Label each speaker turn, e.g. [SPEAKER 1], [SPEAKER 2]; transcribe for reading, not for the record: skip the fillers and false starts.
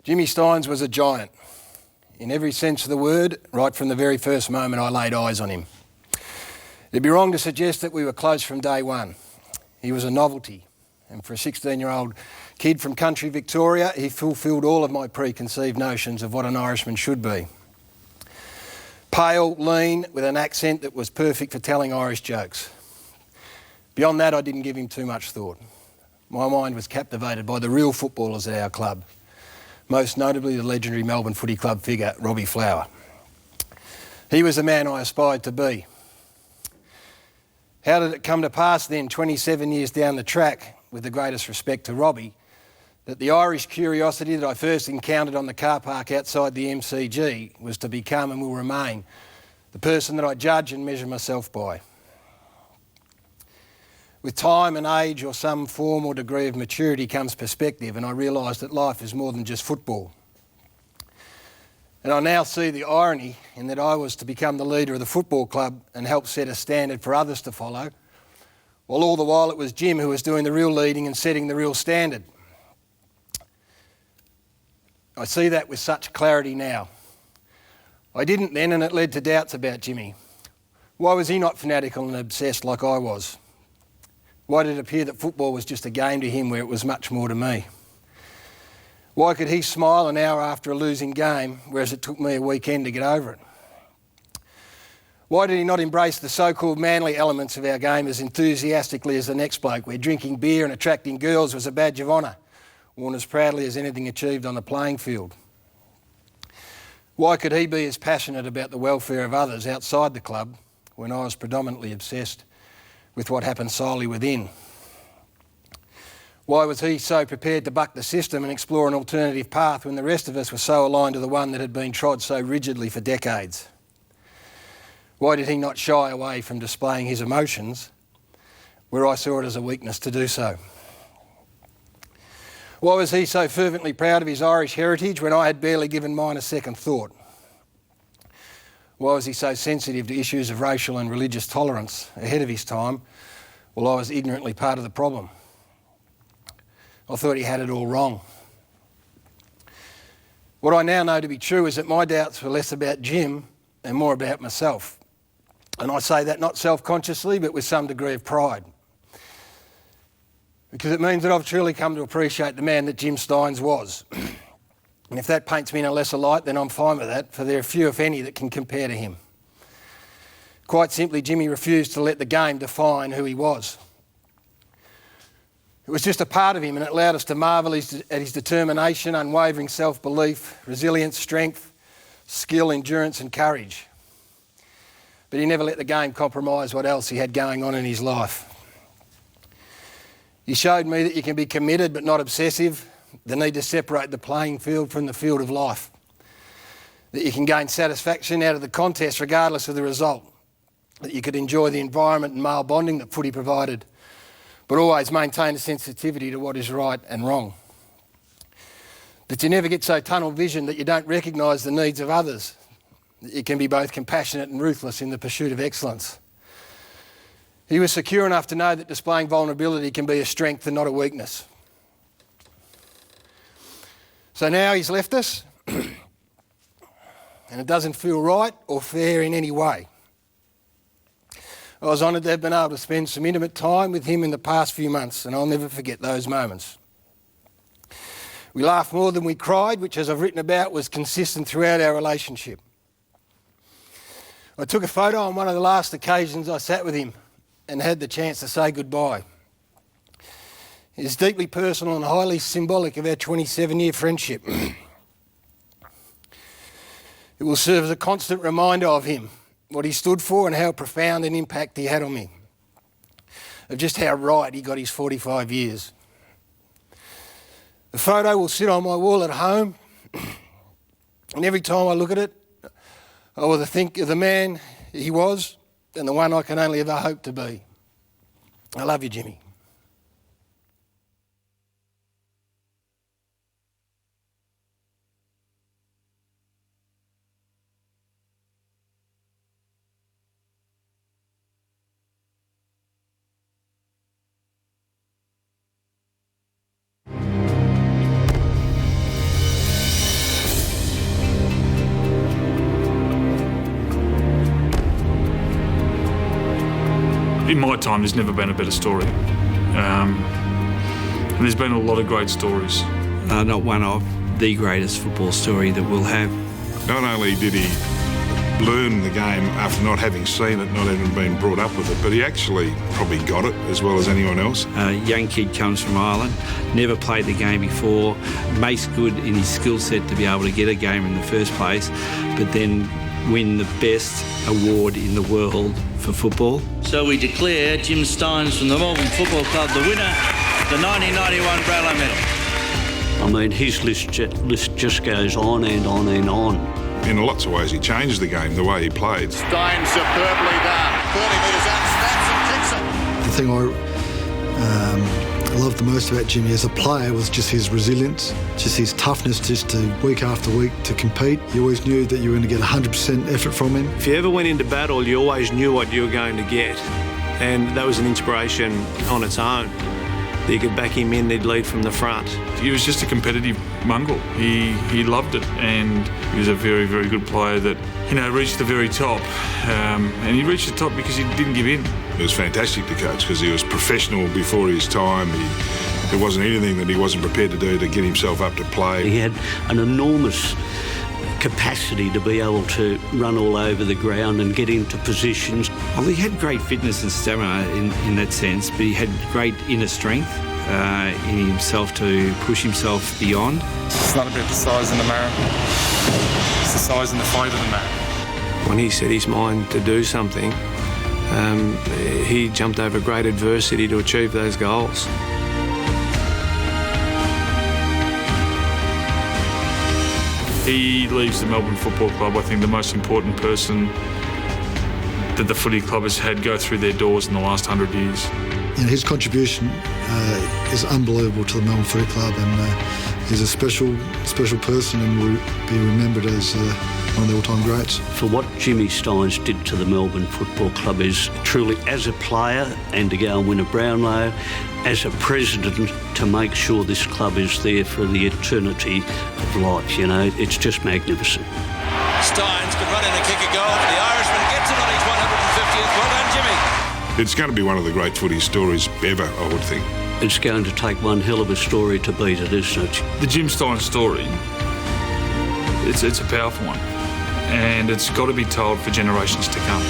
[SPEAKER 1] Jimmy Stynes was a giant, in every sense of the word, right from the very first moment I laid eyes on him. It'd be wrong to suggest that we were close from day one. He was a novelty, and for a 16-year-old kid from country Victoria, he fulfilled all of my preconceived notions of what an Irishman should be. Pale, lean, with an accent that was perfect for telling Irish jokes. Beyond that, I didn't give him too much thought. My mind was captivated by the real footballers at our club, most notably the legendary Melbourne Footy Club figure, Robbie Flower. He was the man I aspired to be. How did it come to pass then, 27 years down the track, with the greatest respect to Robbie, that the Irish curiosity that I first encountered on the car park outside the MCG was to become and will remain the person that I judge and measure myself by? With time and age or some form or degree of maturity comes perspective, and I realised that life is more than just football. And I now see the irony in that I was to become the leader of the football club and help set a standard for others to follow, while all the while it was Jim who was doing the real leading and setting the real standard. I see that with such clarity now. I didn't then, and it led to doubts about Jimmy. Why was he not fanatical and obsessed like I was? Why did it appear that football was just a game to him where it was much more to me? Why could he smile an hour after a losing game, whereas it took me a weekend to get over it? Why did he not embrace the so-called manly elements of our game as enthusiastically as the next bloke, where drinking beer and attracting girls was a badge of honour, worn as proudly as anything achieved on the playing field? Why could he be as passionate about the welfare of others outside the club when I was predominantly obsessed with what happened solely within? Why was he so prepared to buck the system and explore an alternative path when the rest of us were so aligned to the one that had been trod so rigidly for decades? Why did he not shy away from displaying his emotions where I saw it as a weakness to do so? Why was he so fervently proud of his Irish heritage when I had barely given mine a second thought? Why was he so sensitive to issues of racial and religious tolerance ahead of his time, while I was ignorantly part of the problem? I thought he had it all wrong. What I now know to be true is that my doubts were less about Jim and more about myself. And I say that not self-consciously, but with some degree of pride. Because it means that I've truly come to appreciate the man that Jim Stynes was. And if that paints me in a lesser light, then I'm fine with that, for there are few, if any, that can compare to him. Quite simply, Jimmy refused to let the game define who he was. It was just a part of him, and it allowed us to marvel at his determination, unwavering self-belief, resilience, strength, skill, endurance and courage. But he never let the game compromise what else he had going on in his life. He showed me that you can be committed but not obsessive, the need to separate the playing field from the field of life, that you can gain satisfaction out of the contest regardless of the result, that you could enjoy the environment and male bonding that footy provided, but always maintain a sensitivity to what is right and wrong, that you never get so tunnel vision that you don't recognise the needs of others, that you can be both compassionate and ruthless in the pursuit of excellence. He was secure enough to know that displaying vulnerability can be a strength and not a weakness. So now he's left us, and it doesn't feel right or fair in any way. I was honoured to have been able to spend some intimate time with him in the past few months, and I'll never forget those moments. We laughed more than we cried, which, as I've written about, was consistent throughout our relationship. I took a photo on one of the last occasions I sat with him and had the chance to say goodbye. It is deeply personal and highly symbolic of our 27-year friendship. It will serve as a constant reminder of him, what he stood for and how profound an impact he had on me, of just how right he got his 45 years. The photo will sit on my wall at home, and every time I look at it, I will think of the man he was and the one I can only ever hope to be. I love you, Jimmy.
[SPEAKER 2] In my time, there's never been a better story. And there's been a lot of great stories.
[SPEAKER 3] Not one of the greatest football story that we'll have.
[SPEAKER 4] Not only did he learn the game after not having seen it, not having been brought up with it, but he actually probably got it as well as anyone else.
[SPEAKER 3] A young kid comes from Ireland, never played the game before, makes good in his skill set to be able to get a game in the first place, but then win the best award in the world for football.
[SPEAKER 5] So we declare Jim Stynes from the Melbourne Football Club the winner of the 1991 Brownlow Medal.
[SPEAKER 6] I mean, his list just goes on and on and on.
[SPEAKER 4] In lots of ways, he changed the game, the way he played.
[SPEAKER 7] Stynes superbly done. 40 metres out, snaps and kicks it.
[SPEAKER 8] The thing I loved the most about Jimmy as a player was just his resilience, just his toughness, just to week after week to compete. You always knew that you were going to get 100% effort from him.
[SPEAKER 9] If you ever went into battle, you always knew what you were going to get. And that was an inspiration on its own. You could back him in, he'd lead from the front.
[SPEAKER 2] He was just a competitive mongrel. He loved it, and he was a very, very good player that, reached the very top. And he reached the top because he didn't give in.
[SPEAKER 4] It was fantastic to coach because he was professional before his time. There wasn't anything that he wasn't prepared to do to get himself up to play.
[SPEAKER 6] He had an enormous capacity to be able to run all over the ground and get into positions.
[SPEAKER 3] Well, he had great fitness and stamina in that sense, but he had great inner strength in himself to push himself beyond.
[SPEAKER 10] It's not about the size and the marrow, it's the size and the fight of the man.
[SPEAKER 9] When he set his mind to do something, he jumped over great adversity to achieve those goals.
[SPEAKER 2] He leaves the Melbourne Football Club, I think, the most important person that the footy club has had go through their doors in the last 100 years.
[SPEAKER 8] His contribution is unbelievable to the Melbourne Football Club, and he's a special person and will be remembered as one of the all-time greats.
[SPEAKER 6] For what Jimmy Stynes did to the Melbourne Football Club is truly, as a player and to go and win a Brownlow, as a president to make sure this club is there for the eternity of life, it's just magnificent.
[SPEAKER 5] Stynes could run in and kick a goal. The Irishman gets it on his 150th. Well done, Jimmy.
[SPEAKER 4] It's going to be one of the great footy stories ever, I would think.
[SPEAKER 6] It's going to take one hell of a story to beat it, isn't it?
[SPEAKER 2] The Jim Stynes story, it's a powerful one, and it's got to be told for generations to come.